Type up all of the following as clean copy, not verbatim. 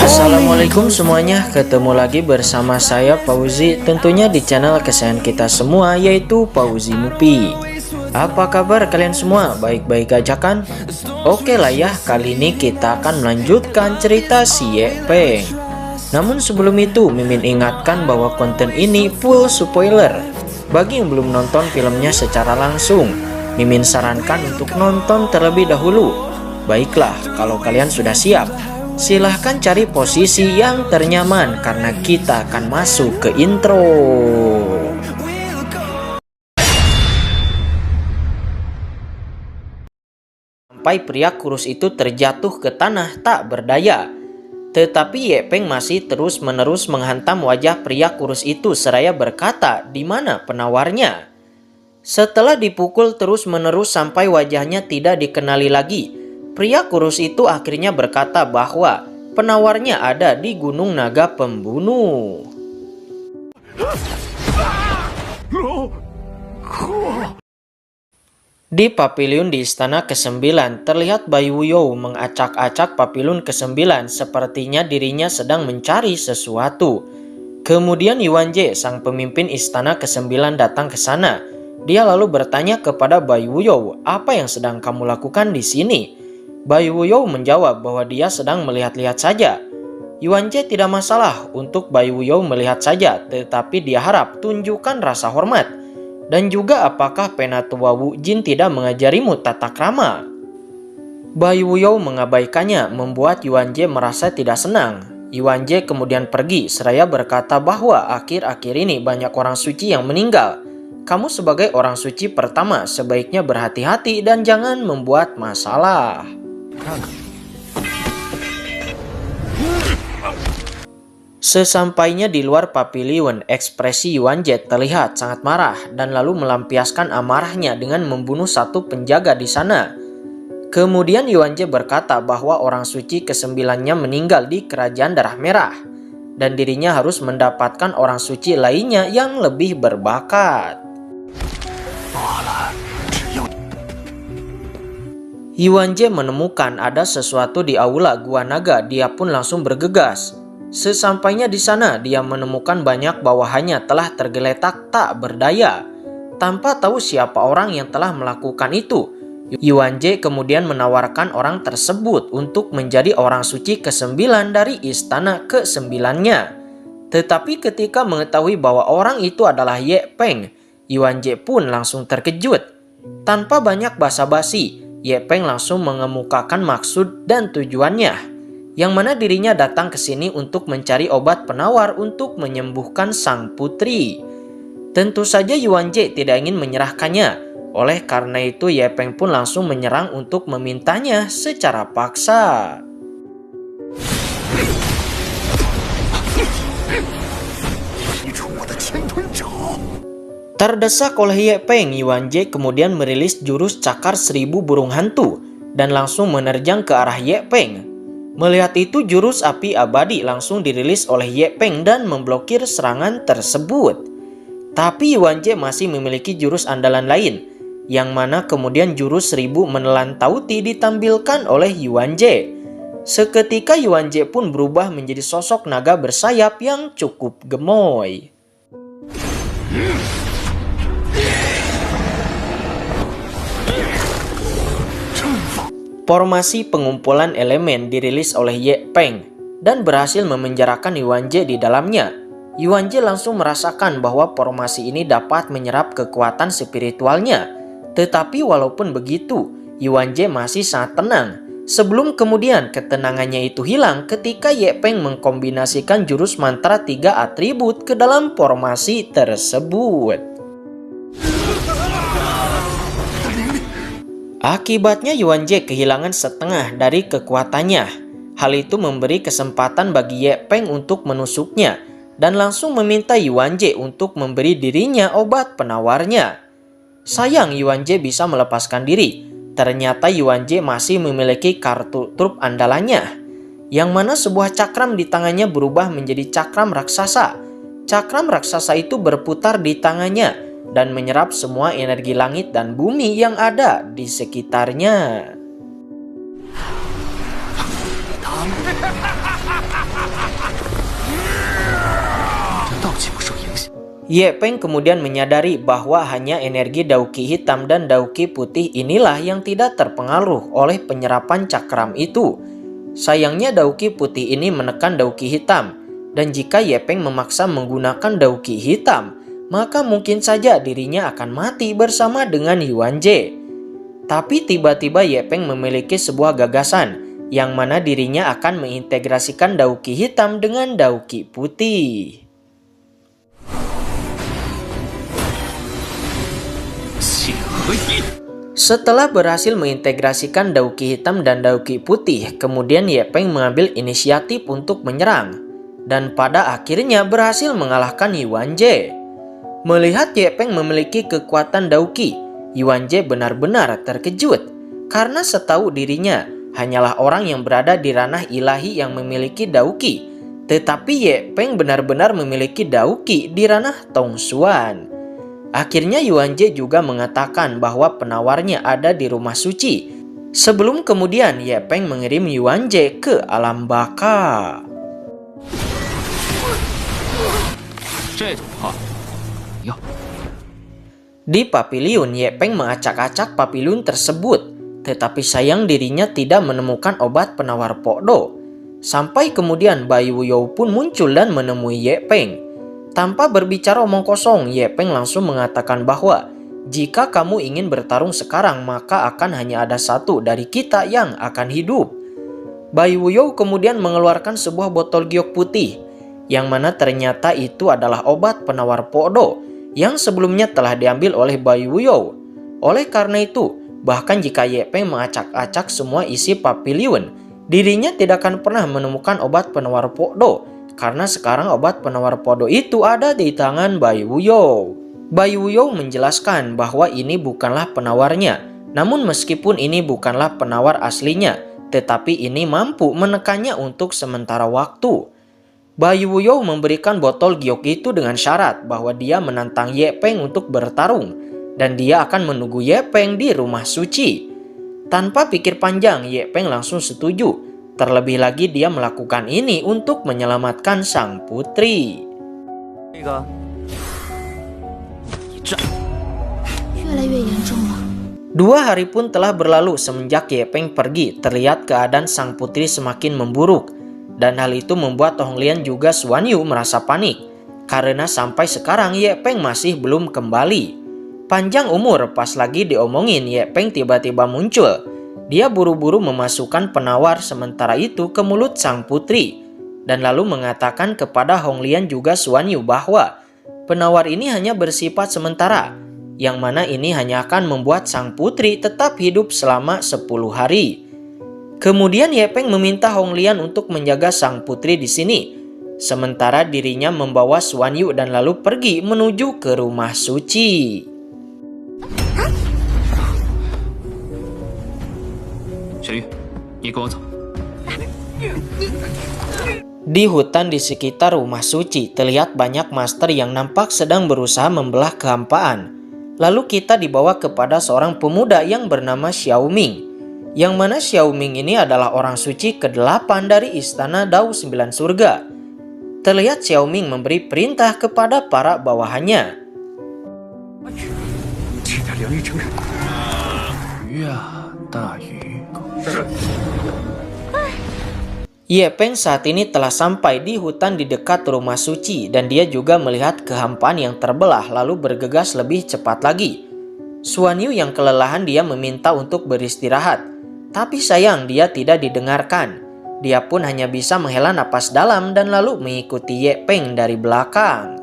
Assalamualaikum semuanya, ketemu lagi bersama saya Fauzi, tentunya di channel kesayangan kita semua yaitu Fauzi Movie. Apa kabar kalian semua? Baik-baik aja kan? Oke lah ya, kali ini kita akan melanjutkan cerita si Ye Peng. Namun sebelum itu, Mimin ingatkan bahwa konten ini full spoiler. Bagi yang belum nonton filmnya secara langsung, Mimin sarankan untuk nonton terlebih dahulu. Baiklah, kalau kalian sudah siap, silahkan cari posisi yang ternyaman karena kita akan masuk ke intro. Sampai pria kurus itu terjatuh ke tanah tak berdaya. Tetapi Ye Peng masih terus-menerus menghantam wajah pria kurus itu seraya berkata, "Di mana penawarnya?" Setelah dipukul terus-menerus sampai wajahnya tidak dikenali lagi, pria kurus itu akhirnya berkata bahwa penawarnya ada di Gunung Naga Pembunuh. Di pavilion di istana ke-9 terlihat Bai Wuyo mengacak-acak pavilion ke-9, sepertinya dirinya sedang mencari sesuatu. Kemudian Yuan Jie, sang pemimpin istana ke-9 datang ke sana. Dia lalu bertanya kepada Bai Wuyo, "Apa yang sedang kamu lakukan di sini?" Bai Wuyo menjawab bahwa dia sedang melihat-lihat saja. Yuan Jie tidak masalah untuk Bai Wuyo melihat saja, tetapi dia harap tunjukkan rasa hormat. Dan juga apakah Penatua Wu Jin tidak mengajarimu tata krama? Bai Wuyo mengabaikannya, membuat Yuan Jie merasa tidak senang. Yuan Jie kemudian pergi seraya berkata bahwa akhir-akhir ini banyak orang suci yang meninggal. Kamu sebagai orang suci pertama sebaiknya berhati-hati dan jangan membuat masalah. Sesampainya di luar pavilion, ekspresi Yuan Jie terlihat sangat marah dan lalu melampiaskan amarahnya dengan membunuh satu penjaga di sana. Kemudian Yuan Jie berkata bahwa orang suci ke-9-nya meninggal di kerajaan darah merah dan dirinya harus mendapatkan orang suci lainnya yang lebih berbakat. Yuan Jie menemukan ada sesuatu di aula Gua Naga, dia pun langsung bergegas. Sesampainya di sana, dia menemukan banyak bawahannya telah tergeletak tak berdaya. Tanpa tahu siapa orang yang telah melakukan itu, Yuan Jie kemudian menawarkan orang tersebut untuk menjadi orang suci ke-9 dari istana ke-9-nya. Tetapi ketika mengetahui bahwa orang itu adalah Ye Peng, Yuan Jie pun langsung terkejut. Tanpa banyak basa-basi, Ye Peng langsung mengemukakan maksud dan tujuannya, yang mana dirinya datang ke sini untuk mencari obat penawar untuk menyembuhkan sang putri. Tentu saja Yuan Jie tidak ingin menyerahkannya. Oleh karena itu Ye Peng pun langsung menyerang untuk memintanya secara paksa. Terdesak oleh Ye Peng, Yuan Jie kemudian merilis jurus cakar 1000 burung hantu dan langsung menerjang ke arah Ye Peng. Melihat itu, jurus api abadi langsung dirilis oleh Ye Peng dan memblokir serangan tersebut. Tapi Yuan Jie masih memiliki jurus andalan lain, yang mana kemudian jurus 1000 menelan tauti ditampilkan oleh Yuan Jie. Seketika Yuan Jie pun berubah menjadi sosok naga bersayap yang cukup gemoy. Formasi pengumpulan elemen dirilis oleh Ye Peng dan berhasil memenjarakan Yuan Jie di dalamnya. Yuan Jie langsung merasakan bahwa formasi ini dapat menyerap kekuatan spiritualnya. Tetapi walaupun begitu, Yuan Jie masih sangat tenang. Sebelum kemudian ketenangannya itu hilang ketika Ye Peng mengkombinasikan jurus mantra 3 atribut ke dalam formasi tersebut. Akibatnya Yuan Jie kehilangan setengah dari kekuatannya. Hal itu memberi kesempatan bagi Ye Peng untuk menusuknya dan langsung meminta Yuan Jie untuk memberi dirinya obat penawarnya. Sayang Yuan Jie bisa melepaskan diri, ternyata Yuanjie masih memiliki kartu truf andalannya, yang mana sebuah cakram di tangannya berubah menjadi cakram raksasa. Cakram raksasa itu berputar di tangannya dan menyerap semua energi langit dan bumi yang ada di sekitarnya. Ye Peng kemudian menyadari bahwa hanya energi Dauki hitam dan Dauki putih inilah yang tidak terpengaruh oleh penyerapan cakram itu. Sayangnya Dauki putih ini menekan Dauki hitam, dan jika Ye Peng memaksa menggunakan Dauki hitam, maka mungkin saja dirinya akan mati bersama dengan Yuanjie. Tapi tiba-tiba Ye Peng memiliki sebuah gagasan, yang mana dirinya akan mengintegrasikan Dauki hitam dengan Dauki putih. Setelah berhasil mengintegrasikan Dauki hitam dan Dauki putih, kemudian Ye Peng mengambil inisiatif untuk menyerang, dan pada akhirnya berhasil mengalahkan Yuanjie. Melihat Ye Peng memiliki kekuatan Dauki, Yuanjie benar-benar terkejut, karena setahu dirinya hanyalah orang yang berada di ranah ilahi yang memiliki Dauki, tetapi Ye Peng benar-benar memiliki Dauki di ranah Tongsuan. Akhirnya Yuanjie juga mengatakan bahwa penawarnya ada di rumah suci. Sebelum kemudian Ye Peng mengirim Yuanjie ke alam baka. Di pavilion, Ye Peng mengacak-acak pavilion tersebut, tetapi sayang dirinya tidak menemukan obat penawar Pokdo. Sampai kemudian Bai Wuyou pun muncul dan menemui Ye Peng. Tanpa berbicara omong kosong, Ye Peng langsung mengatakan bahwa jika kamu ingin bertarung sekarang, maka akan hanya ada satu dari kita yang akan hidup. Bai Wuyou kemudian mengeluarkan sebuah botol giok putih, yang mana ternyata itu adalah obat penawar Pokdo yang sebelumnya telah diambil oleh Bai Wuyou. Oleh karena itu, bahkan jika Ye Peng mengacak-acak semua isi pavilion, dirinya tidak akan pernah menemukan obat penawar Pokdo, karena sekarang obat penawar Pokdo itu ada di tangan Bai Wuyou. Bai Wuyou menjelaskan bahwa ini bukanlah penawarnya, namun meskipun ini bukanlah penawar aslinya, tetapi ini mampu menekannya untuk sementara waktu. Bai Wuyou memberikan botol giok itu dengan syarat bahwa dia menantang Ye Peng untuk bertarung, dan dia akan menunggu Ye Peng di rumah suci. Tanpa pikir panjang, Ye Peng langsung setuju. Terlebih lagi dia melakukan ini untuk menyelamatkan sang putri. 2 hari pun telah berlalu semenjak Ye Peng pergi. Terlihat keadaan sang putri semakin memburuk, dan hal itu membuat Honglian juga Xuan Yu merasa panik, karena sampai sekarang Ye Peng masih belum kembali. Panjang umur, pas lagi diomongin, Ye Peng tiba-tiba muncul. Dia buru-buru memasukkan penawar sementara itu ke mulut sang putri, dan lalu mengatakan kepada Honglian juga Xuan Yu bahwa penawar ini hanya bersifat sementara, yang mana ini hanya akan membuat sang putri tetap hidup selama 10 hari. Kemudian Ye Peng meminta Honglian untuk menjaga sang putri di sini, sementara dirinya membawa Xuan Yu dan lalu pergi menuju ke rumah suci. Di hutan di sekitar rumah suci, terlihat banyak master yang nampak sedang berusaha membelah kehampaan. Lalu kita dibawa kepada seorang pemuda yang bernama Xiaoming, yang mana Xiaoming ini adalah orang suci ke-8 dari istana Dao 9 Surga. Terlihat Xiaoming memberi perintah kepada para bawahannya. Ye Peng saat ini telah sampai di hutan di dekat rumah suci, dan dia juga melihat kehampaan yang terbelah lalu bergegas lebih cepat lagi. Xuan Yu yang kelelahan dia meminta untuk beristirahat, tapi sayang dia tidak didengarkan. Dia pun hanya bisa menghela napas dalam dan lalu mengikuti Ye Peng dari belakang.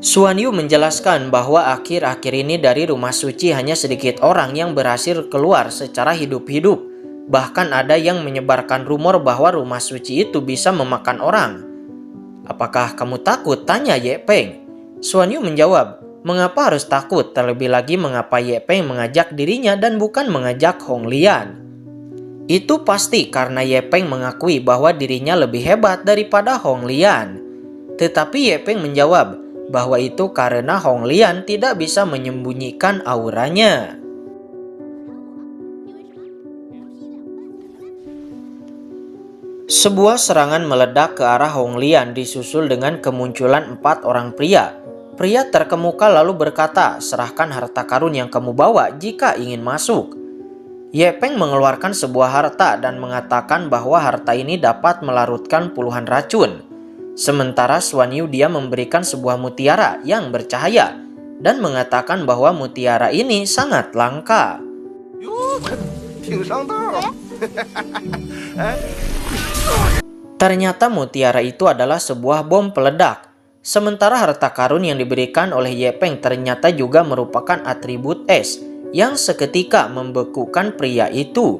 Xuan Yu menjelaskan bahwa akhir-akhir ini dari rumah suci hanya sedikit orang yang berhasil keluar secara hidup-hidup. Bahkan ada yang menyebarkan rumor bahwa rumah suci itu bisa memakan orang. "Apakah kamu takut?" tanya Ye Peng. Xuan Yu menjawab, "Mengapa harus takut? Terlebih lagi mengapa Ye Peng mengajak dirinya dan bukan mengajak Hong Lian?" Itu pasti karena Ye Peng mengakui bahwa dirinya lebih hebat daripada Hong Lian. Tetapi Ye Peng menjawab bahwa itu karena Hong Lian tidak bisa menyembunyikan auranya. Sebuah serangan meledak ke arah Hong Lian disusul dengan kemunculan 4 orang pria. Pria terkemuka lalu berkata, "Serahkan harta karun yang kamu bawa jika ingin masuk." Ye Peng mengeluarkan sebuah harta dan mengatakan bahwa harta ini dapat melarutkan puluhan racun. Sementara Xuan Yu dia memberikan sebuah mutiara yang bercahaya dan mengatakan bahwa mutiara ini sangat langka. Ternyata mutiara itu adalah sebuah bom peledak. Sementara harta karun yang diberikan oleh Ye Peng ternyata juga merupakan atribut es yang seketika membekukan pria itu.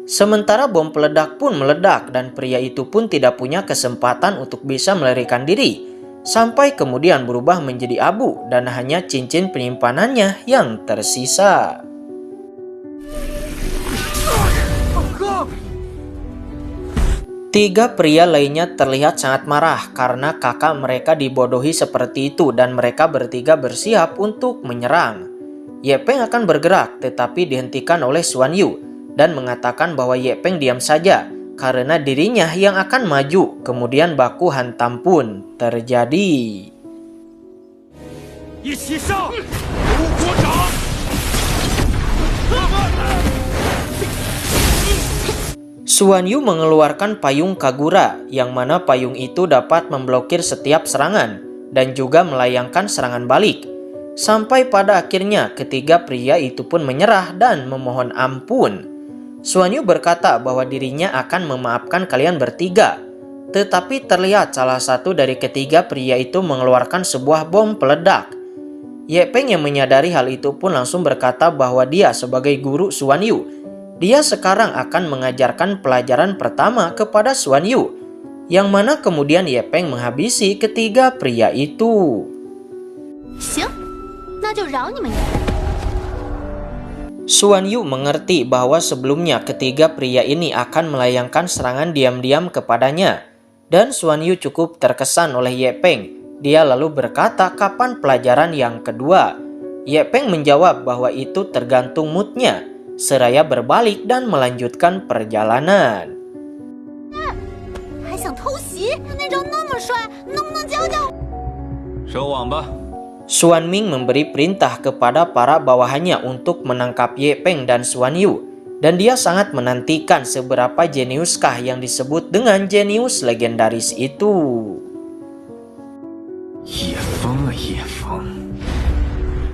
Sementara bom peledak pun meledak dan pria itu pun tidak punya kesempatan untuk bisa melarikan diri, sampai kemudian berubah menjadi abu dan hanya cincin penyimpanannya yang tersisa. Tiga pria lainnya terlihat sangat marah karena kakak mereka dibodohi seperti itu dan mereka bertiga bersiap untuk menyerang. Ye Peng akan bergerak tetapi dihentikan oleh Xuan Yu dan mengatakan bahwa Ye Peng diam saja karena dirinya yang akan maju. Kemudian baku hantam pun terjadi. Xuan Yu mengeluarkan payung Kagura, yang mana payung itu dapat memblokir setiap serangan dan juga melayangkan serangan balik. Sampai pada akhirnya ketiga pria itu pun menyerah dan memohon ampun. Xuan Yu berkata bahwa dirinya akan memaafkan kalian bertiga. Tetapi terlihat salah satu dari ketiga pria itu mengeluarkan sebuah bom peledak. Ye Peng yang menyadari hal itu pun langsung berkata bahwa dia sebagai guru Xuan Yu, dia sekarang akan mengajarkan pelajaran pertama kepada Xuan Yu, yang mana kemudian Ye Peng menghabisi ketiga pria itu. Xuan Yu mengerti bahwa sebelumnya ketiga pria ini akan melayangkan serangan diam-diam kepadanya, dan Xuan Yu cukup terkesan oleh Ye Peng. Dia lalu berkata kapan pelajaran yang kedua. Ye Peng menjawab bahwa itu tergantung moodnya, seraya berbalik dan melanjutkan perjalanan. Xuan Ming memberi perintah kepada para bawahannya untuk menangkap Ye Peng dan Xuan Yu, dan dia sangat menantikan seberapa jeniuskah yang disebut dengan jenius legendaris itu. 叶枫啊叶枫，